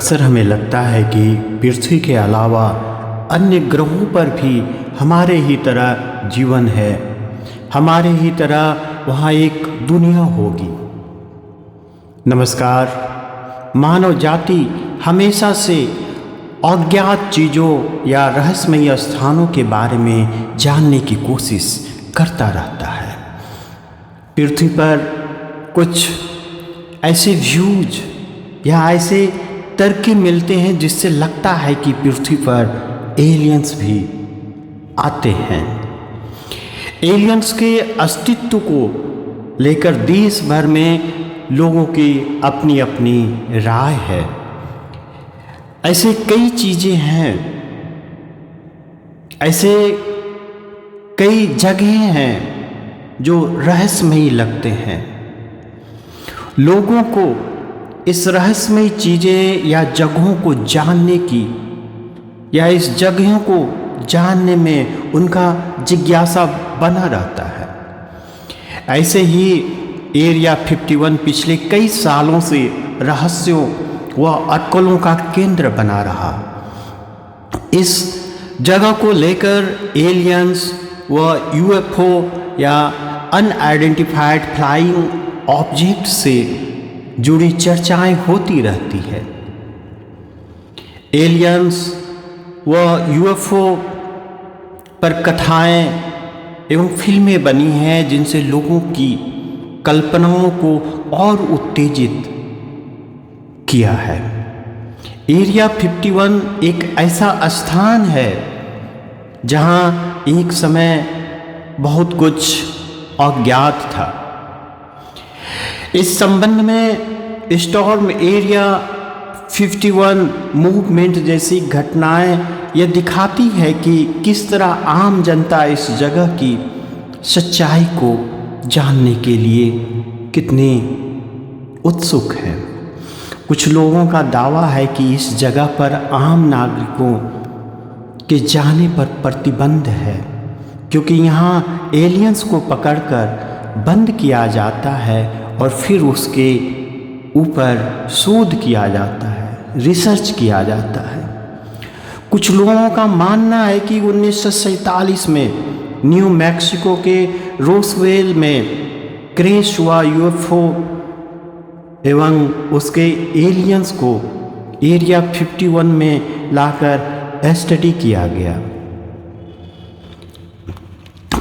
अक्सर हमें लगता है कि पृथ्वी के अलावा अन्य ग्रहों पर भी हमारे ही तरह जीवन है, हमारे ही तरह वहाँ एक दुनिया होगी। नमस्कार। मानव जाति हमेशा से अज्ञात चीज़ों या रहस्यमय स्थानों के बारे में जानने की कोशिश करता रहता है। पृथ्वी पर कुछ ऐसे व्यूज या ऐसे तर्क मिलते हैं जिससे लगता है कि पृथ्वी पर एलियंस भी आते हैं। एलियंस के अस्तित्व को लेकर देश भर में लोगों की अपनी अपनी राय है। ऐसे कई चीज़ें हैं, ऐसे कई जगहें हैं जो रहस्यमयी लगते हैं। लोगों को इस रहस्यमयी चीज़ें या जगहों को जानने की या इस जगहों को जानने में उनका जिज्ञासा बना रहता है। ऐसे ही एरिया 51 पिछले कई सालों से रहस्यों व अटकलों का केंद्र बना रहा। इस जगह को लेकर एलियंस व यूएफओ या अनआइडेंटिफाइड फ्लाइंग ऑब्जेक्ट से जुड़ी चर्चाएं होती रहती है। एलियंस व यूएफओ पर कथाएं एवं फिल्में बनी हैं जिनसे लोगों की कल्पनाओं को और उत्तेजित किया है। एरिया 51 एक ऐसा स्थान है जहां एक समय बहुत कुछ अज्ञात था। इस संबंध में स्टॉर्म एरिया 51 मूवमेंट जैसी घटनाएं यह दिखाती है कि किस तरह आम जनता इस जगह की सच्चाई को जानने के लिए कितनी उत्सुक है। कुछ लोगों का दावा है कि इस जगह पर आम नागरिकों के जाने पर प्रतिबंध है, क्योंकि यहाँ एलियंस को पकड़कर बंद किया जाता है और फिर उसके ऊपर शोध किया जाता है, रिसर्च किया जाता है। कुछ लोगों का मानना है कि 1947 में न्यू मैक्सिको के रोसवेल में क्रैश हुआ यूएफओ एवं उसके एलियंस को एरिया 51 में लाकर स्टडी किया गया।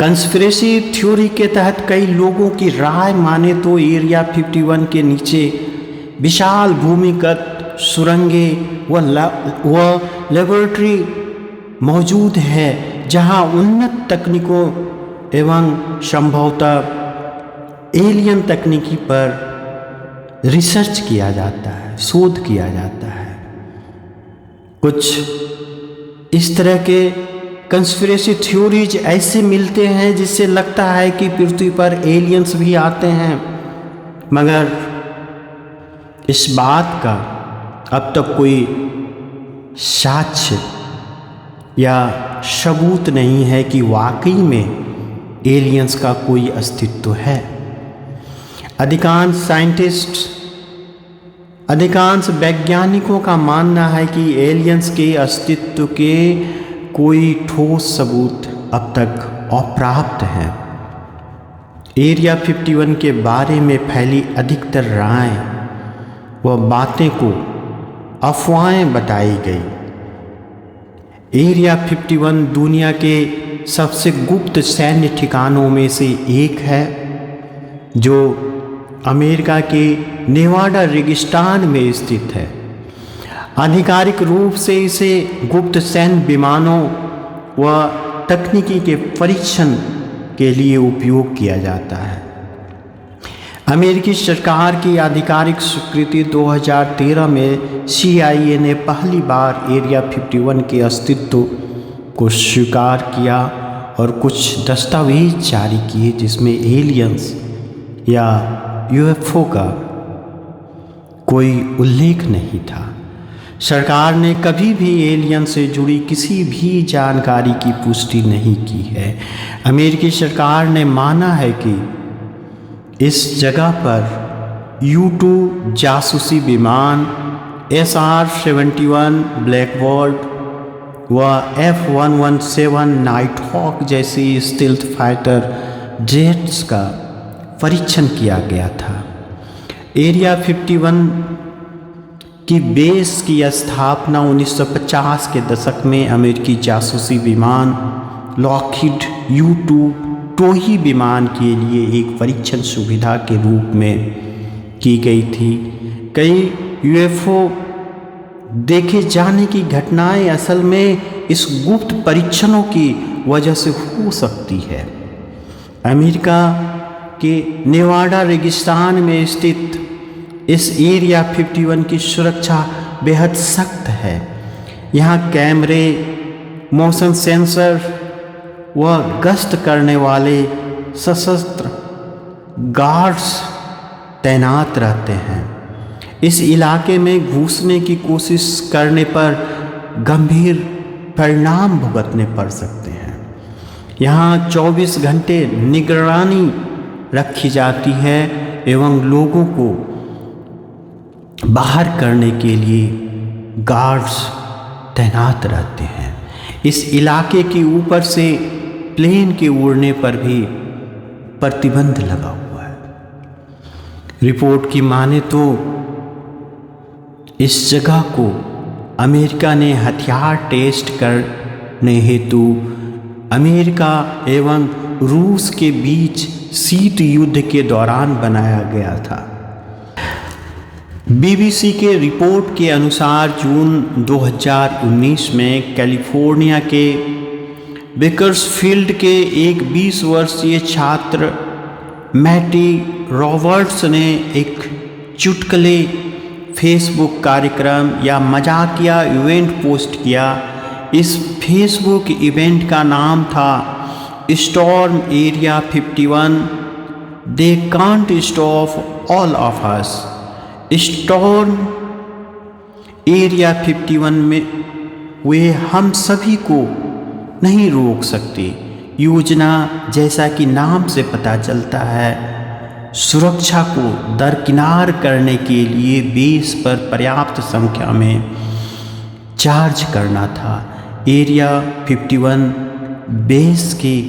कंस्पिरेसी थ्योरी के तहत कई लोगों की राय माने तो एरिया 51 के नीचे विशाल भूमिगत सुरंगें व लेबोरेटरी मौजूद है, जहां उन्नत तकनीकों एवं संभवतः एलियन तकनीकी पर रिसर्च किया जाता है, शोध किया जाता है। कुछ इस तरह के कंस्पिरेसी थ्योरीज ऐसे मिलते हैं जिससे लगता है कि पृथ्वी पर एलियंस भी आते हैं, मगर इस बात का अब तक कोई साक्ष्य या सबूत नहीं है कि वाकई में एलियंस का कोई अस्तित्व है। अधिकांश वैज्ञानिकों का मानना है कि एलियंस के अस्तित्व के कोई ठोस सबूत अब तक अप्राप्त हैं। एरिया 51 के बारे में फैली अधिकतर राय व बातें को अफवाहें बताई गई। एरिया 51 दुनिया के सबसे गुप्त सैन्य ठिकानों में से एक है, जो अमेरिका के नेवाडा रेगिस्तान में स्थित है। आधिकारिक रूप से इसे गुप्त सैन्य विमानों व तकनीकी के परीक्षण के लिए उपयोग किया जाता है। अमेरिकी सरकार की आधिकारिक स्वीकृति 2013 में CIA ने पहली बार एरिया 51 के अस्तित्व को स्वीकार किया और कुछ दस्तावेज जारी किए जिसमें एलियंस या यूएफओ का कोई उल्लेख नहीं था। सरकार ने कभी भी एलियन से जुड़ी किसी भी जानकारी की पुष्टि नहीं की है। अमेरिकी सरकार ने माना है कि इस जगह पर U-2 जासूसी विमान SR-71 ब्लैकबर्ड व F-117 नाइट हॉक जैसी स्टील्थ फाइटर जेट्स का परीक्षण किया गया था। एरिया 51 की बेस की स्थापना 1950 के दशक में अमेरिकी जासूसी विमान लॉकहीड U-2 टोही विमान के लिए एक परीक्षण सुविधा के रूप में की गई थी। कई UFO देखे जाने की घटनाएं असल में इस गुप्त परीक्षणों की वजह से हो सकती है। अमेरिका के नेवाडा रेगिस्तान में स्थित इस एरिया 51 की सुरक्षा बेहद सख्त है। यहाँ कैमरे, मोशन सेंसर व गश्त करने वाले सशस्त्र गार्ड्स तैनात रहते हैं। इस इलाके में घुसने की कोशिश करने पर गंभीर परिणाम भुगतने पड़ सकते हैं। यहाँ 24 घंटे निगरानी रखी जाती है एवं लोगों को बाहर करने के लिए गार्ड्स तैनात रहते हैं। इस इलाके के ऊपर से प्लेन के उड़ने पर भी प्रतिबंध लगा हुआ है। रिपोर्ट की माने तो इस जगह को अमेरिका ने हथियार टेस्ट करने हेतु अमेरिका एवं रूस के बीच शीत युद्ध के दौरान बनाया गया था। BBC के रिपोर्ट के अनुसार जून 2019 में कैलिफोर्निया के बेकर्सफील्ड के एक 20 वर्षीय छात्र मैटी रॉबर्ट्स ने एक चुटकुले फेसबुक कार्यक्रम या मजाकिया इवेंट पोस्ट किया। इस फेसबुक इवेंट का नाम था storm area 51 they can't stop all of us. Storm area 51 में वे हम सभी को नहीं रोक सकते। योजना जैसा कि नाम से पता चलता है सुरक्षा को दरकिनार करने के लिए बेस पर पर्याप्त संख्या में चार्ज करना था। एरिया 51 बेस के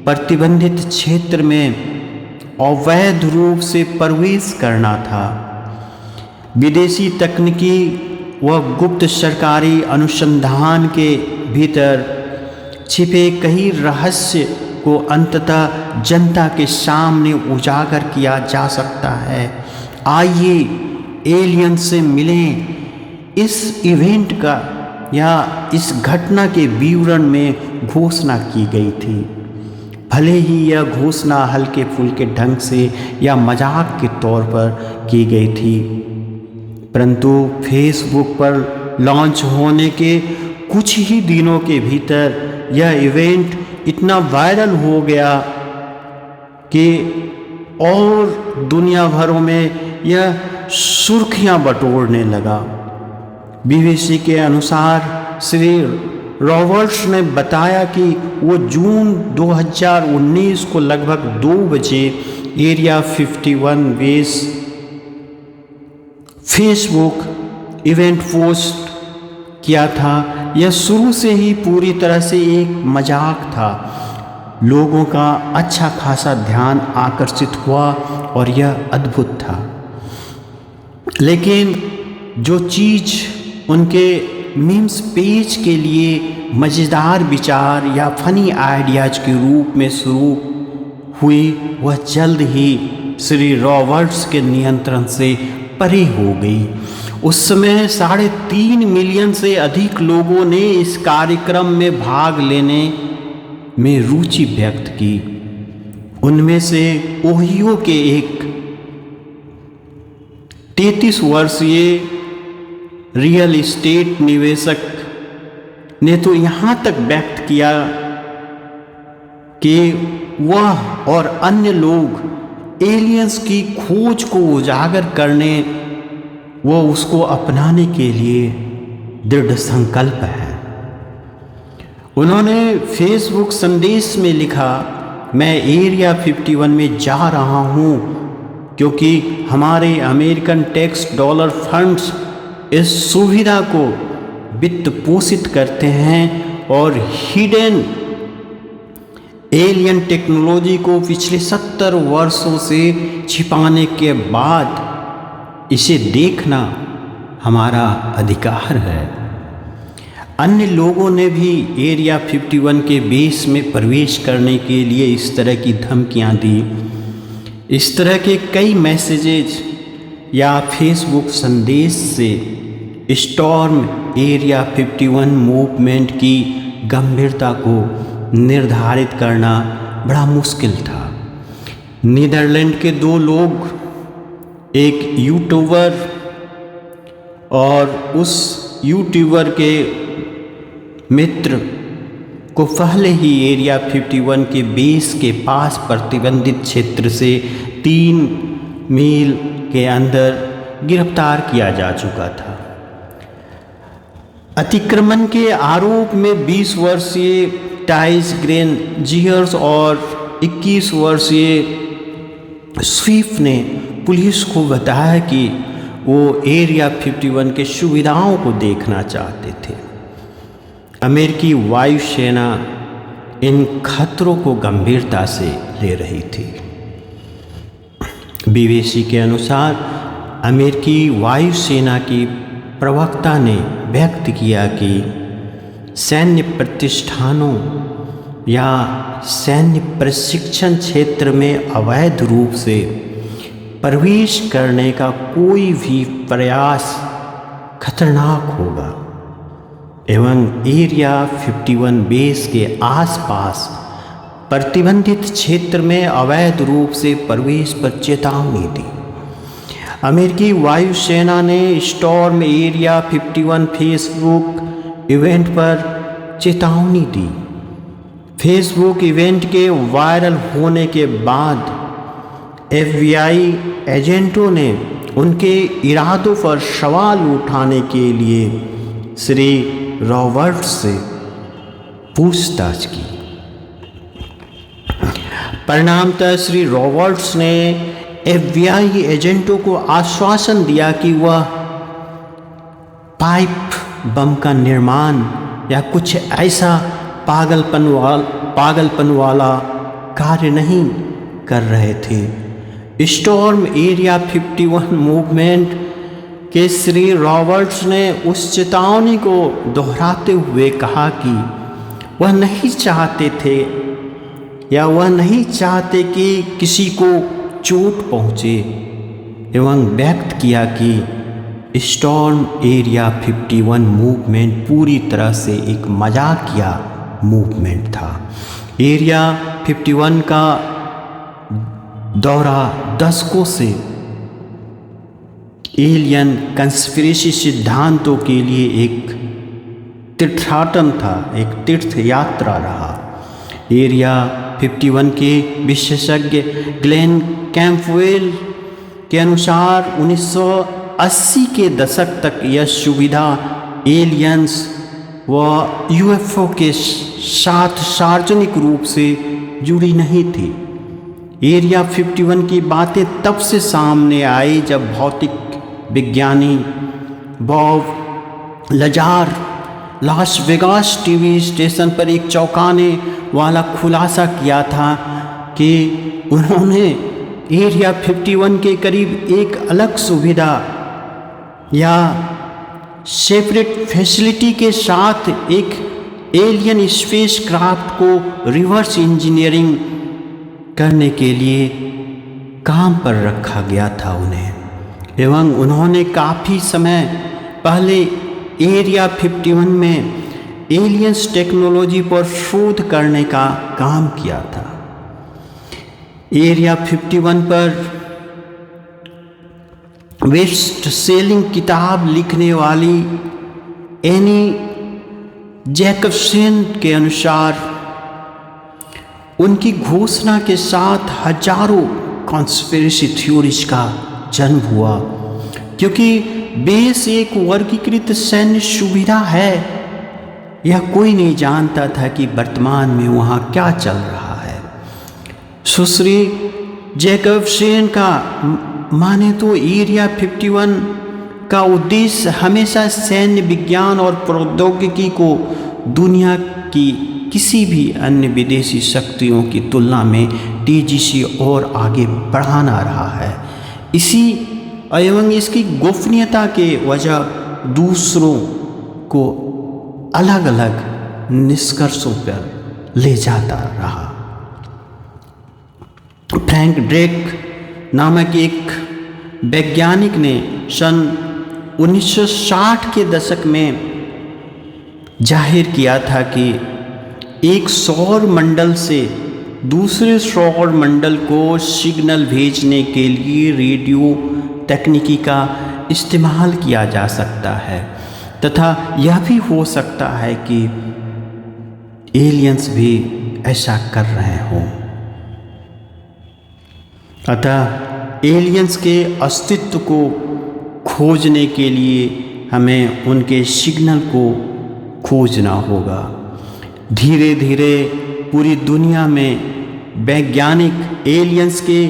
प्रतिबंधित क्षेत्र में अवैध रूप से प्रवेश करना था। विदेशी तकनीकी व गुप्त सरकारी अनुसंधान के भीतर छिपे कई रहस्य को अंततः जनता के सामने उजागर किया जा सकता है। आइए एलियन से मिलें। इस इवेंट का या इस घटना के विवरण में घोषणा की गई थी। भले ही यह घोषणा हल्के फुल्के ढंग से या मजाक के तौर पर की गई थी, परंतु फेसबुक पर लॉन्च होने के कुछ ही दिनों के भीतर यह इवेंट इतना वायरल हो गया कि और दुनिया भरों में यह सुर्खियां बटोरने लगा। BBC के अनुसार श्री रॉबर्ट्स ने बताया कि वो जून 2019 को लगभग 2 बजे area 51 base Facebook event post किया था। यह शुरू से ही पूरी तरह से एक मजाक था। लोगों का अच्छा खासा ध्यान आकर्षित हुआ और यह अद्भुत था। लेकिन जो चीज़ उनके मीम्स पेज के लिए मज़ेदार विचार या फनी आइडियाज के रूप में शुरू हुई, वह जल्द ही श्री रॉबर्ट्स के नियंत्रण से परे हो गई। उस समय 3.5 मिलियन से अधिक लोगों ने इस कार्यक्रम में भाग लेने में रुचि व्यक्त की। उनमें से ओहियो के एक 33 वर्षीय रियल एस्टेट निवेशक ने तो यहाँ तक व्यक्त किया कि वह और अन्य लोग एलियंस की खोज को उजागर करने वो उसको अपनाने के लिए दृढ़ संकल्प है। उन्होंने फेसबुक संदेश में लिखा, मैं एरिया 51 में जा रहा हूँ क्योंकि हमारे अमेरिकन टैक्स डॉलर फंड्स इस सुविधा को वित्त पोषित करते हैं और हिडन एलियन टेक्नोलॉजी को पिछले 70 वर्षों से छिपाने के बाद इसे देखना हमारा अधिकार है। अन्य लोगों ने भी एरिया 51 के बेस में प्रवेश करने के लिए इस तरह की धमकियां दी। इस तरह के कई मैसेजेज या फेसबुक संदेश से स्टॉर्म एरिया 51 मूवमेंट की गंभीरता को निर्धारित करना बड़ा मुश्किल था। नीदरलैंड के 2 लोग, एक यूट्यूबर और उस यूट्यूबर के मित्र को पहले ही एरिया 51 के बेस के पास प्रतिबंधित क्षेत्र से 3 मील के अंदर गिरफ्तार किया जा चुका था। अतिक्रमण के आरोप में 20 वर्षीय टाइस ग्रेन जियर्स और 21 वर्षीय स्वीफ ने पुलिस को बताया कि वो एरिया 51 के सुविधाओं को देखना चाहते थे। अमेरिकी वायुसेना इन खतरों को गंभीरता से ले रही थी। बीबीसी के अनुसार अमेरिकी वायुसेना की प्रवक्ता ने व्यक्त किया कि सैन्य प्रतिष्ठानों या सैन्य प्रशिक्षण क्षेत्र में अवैध रूप से प्रवेश करने का कोई भी प्रयास खतरनाक होगा एवं एरिया 51 बेस के आसपास प्रतिबंधित क्षेत्र में अवैध रूप से प्रवेश पर चेतावनी दी। अमेरिकी वायुसेना ने स्टॉर्म एरिया 51 फेसबुक इवेंट पर चेतावनी दी। फेसबुक इवेंट के वायरल होने के बाद FBI एजेंटों ने उनके इरादों पर सवाल उठाने के लिए श्री रॉबर्ट्स से पूछताछ की। परिणामतः श्री रॉबर्ट्स ने FBI एजेंटों को आश्वासन दिया कि वह पाइप बम का निर्माण या कुछ ऐसा पागलपन वाला कार्य नहीं कर रहे थे। स्टॉर्म एरिया 51 मूवमेंट के श्री रॉबर्ट्स ने उस चेतावनी को दोहराते हुए कहा कि वह नहीं चाहते थे या वह नहीं चाहते कि किसी को चोट पहुँचे एवं व्यक्त किया कि स्टॉर्म एरिया 51 मूवमेंट पूरी तरह से एक मजाकिया मूवमेंट था। एरिया 51 का दौरा दशकों से एलियन कंस्पिरेसी सिद्धांतों के लिए एक तीर्थाटन था, एक तीर्थ यात्रा रहा। एरिया 51 के विशेषज्ञ ग्लेन कैंपवेल के अनुसार 1980 के दशक तक यह सुविधा एलियंस व UFO के साथ सार्वजनिक रूप से जुड़ी नहीं थी। एरिया 51 की बातें तब से सामने आई जब भौतिक विज्ञानी Bob Lazare Las Vegas TV station पर एक चौंकाने वाला खुलासा किया था कि उन्होंने एरिया 51 के करीब एक अलग सुविधा या सेपरेट फैसिलिटी के साथ एक एलियन स्पेस क्राफ्ट को रिवर्स इंजीनियरिंग करने के लिए काम पर रखा गया था उन्हें, एवं उन्होंने काफ़ी समय पहले एरिया 51 में एलियंस टेक्नोलॉजी पर शोध करने का काम किया था। एरिया 51 पर बेस्ट सेलिंग किताब लिखने वाली एनी जैकबसन के अनुसार उनकी घोषणा के साथ हजारों कॉन्स्पिरेसी थ्योरीज का जन्म हुआ, क्योंकि बेस एक वर्गीकृत सैन्य सुविधा है। यह कोई नहीं जानता था कि वर्तमान में वहाँ क्या चल रहा है। सुश्री जैकबसन का माने तो एरिया 51 का उद्देश्य हमेशा सैन्य विज्ञान और प्रौद्योगिकी को दुनिया की किसी भी अन्य विदेशी शक्तियों की तुलना में तेजी से और आगे बढ़ाना रहा है। इसी एवं इसकी गोपनीयता के वजह दूसरों को अलग अलग निष्कर्षों पर ले जाता रहा। फ्रैंक ड्रेक नामक एक वैज्ञानिक ने सन 1960 के दशक में जाहिर किया था कि एक सौर मंडल से दूसरे सौर मंडल को सिग्नल भेजने के लिए रेडियो तकनीकी का इस्तेमाल किया जा सकता है तथा यह भी हो सकता है कि एलियंस भी ऐसा कर रहे हों। अतः एलियंस के अस्तित्व को खोजने के लिए हमें उनके सिग्नल को खोजना होगा। धीरे धीरे पूरी दुनिया में वैज्ञानिक एलियंस के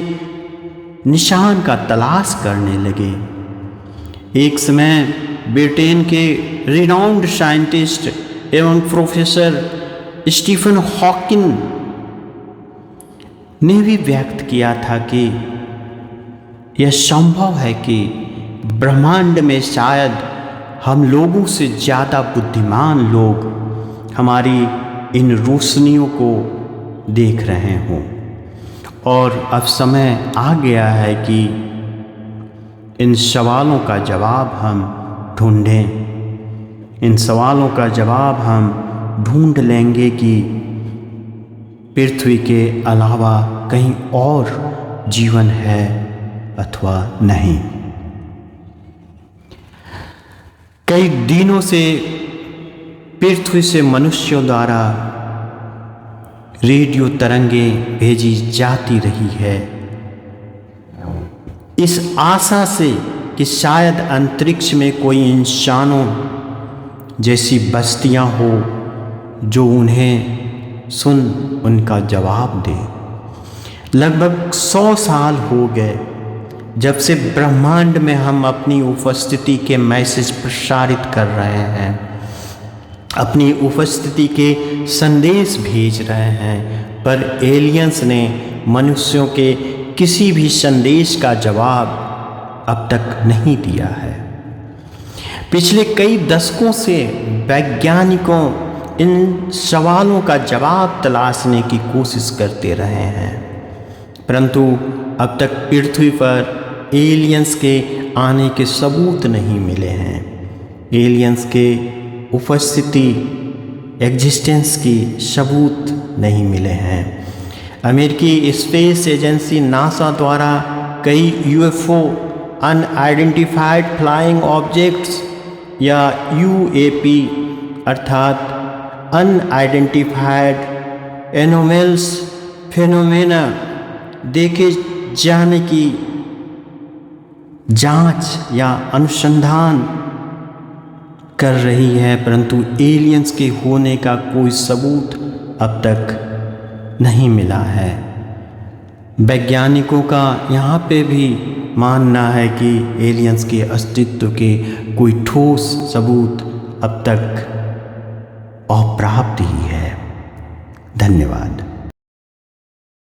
निशान का तलाश करने लगे। एक समय ब्रिटेन के रिनाउंड साइंटिस्ट एवं प्रोफेसर स्टीफन हॉकिंग ने भी व्यक्त किया था कि यह संभव है कि ब्रह्मांड में शायद हम लोगों से ज़्यादा बुद्धिमान लोग हमारी इन रोशनियों को देख रहे हों और अब समय आ गया है कि इन सवालों का जवाब हम ढूंढें। इन सवालों का जवाब हम ढूंढ लेंगे कि पृथ्वी के अलावा कहीं और जीवन है अथवा नहीं। कई दिनों से पृथ्वी से मनुष्यों द्वारा रेडियो तरंगें भेजी जाती रही है इस आशा से कि शायद अंतरिक्ष में कोई इंसानों जैसी बस्तियां हो जो उन्हें सुन उनका जवाब दे। लगभग 100 साल हो गए जब से ब्रह्मांड में हम अपनी उपस्थिति के मैसेज प्रसारित कर रहे हैं, अपनी उपस्थिति के संदेश भेज रहे हैं, पर एलियंस ने मनुष्यों के किसी भी संदेश का जवाब अब तक नहीं दिया है। पिछले कई दशकों से वैज्ञानिकों इन सवालों का जवाब तलाशने की कोशिश करते रहे हैं, परंतु अब तक पृथ्वी पर एलियंस के आने के सबूत नहीं मिले हैं। एलियंस के उपस्थिति एग्जिस्टेंस की सबूत नहीं मिले हैं। अमेरिकी स्पेस एजेंसी नासा द्वारा कई यूएफओ अनआइडेंटिफाइड फ्लाइंग ऑब्जेक्ट्स या यूएपी अर्थात अनआइडेंटिफाइड एनोमल्स फिनोमेना देखे जाने की जांच या अनुसंधान कर रही है, परंतु एलियंस के होने का कोई सबूत अब तक नहीं मिला है। वैज्ञानिकों का यहाँ पे भी मानना है कि एलियंस के अस्तित्व के कोई ठोस सबूत अब तक अप्राप्त ही है। धन्यवाद।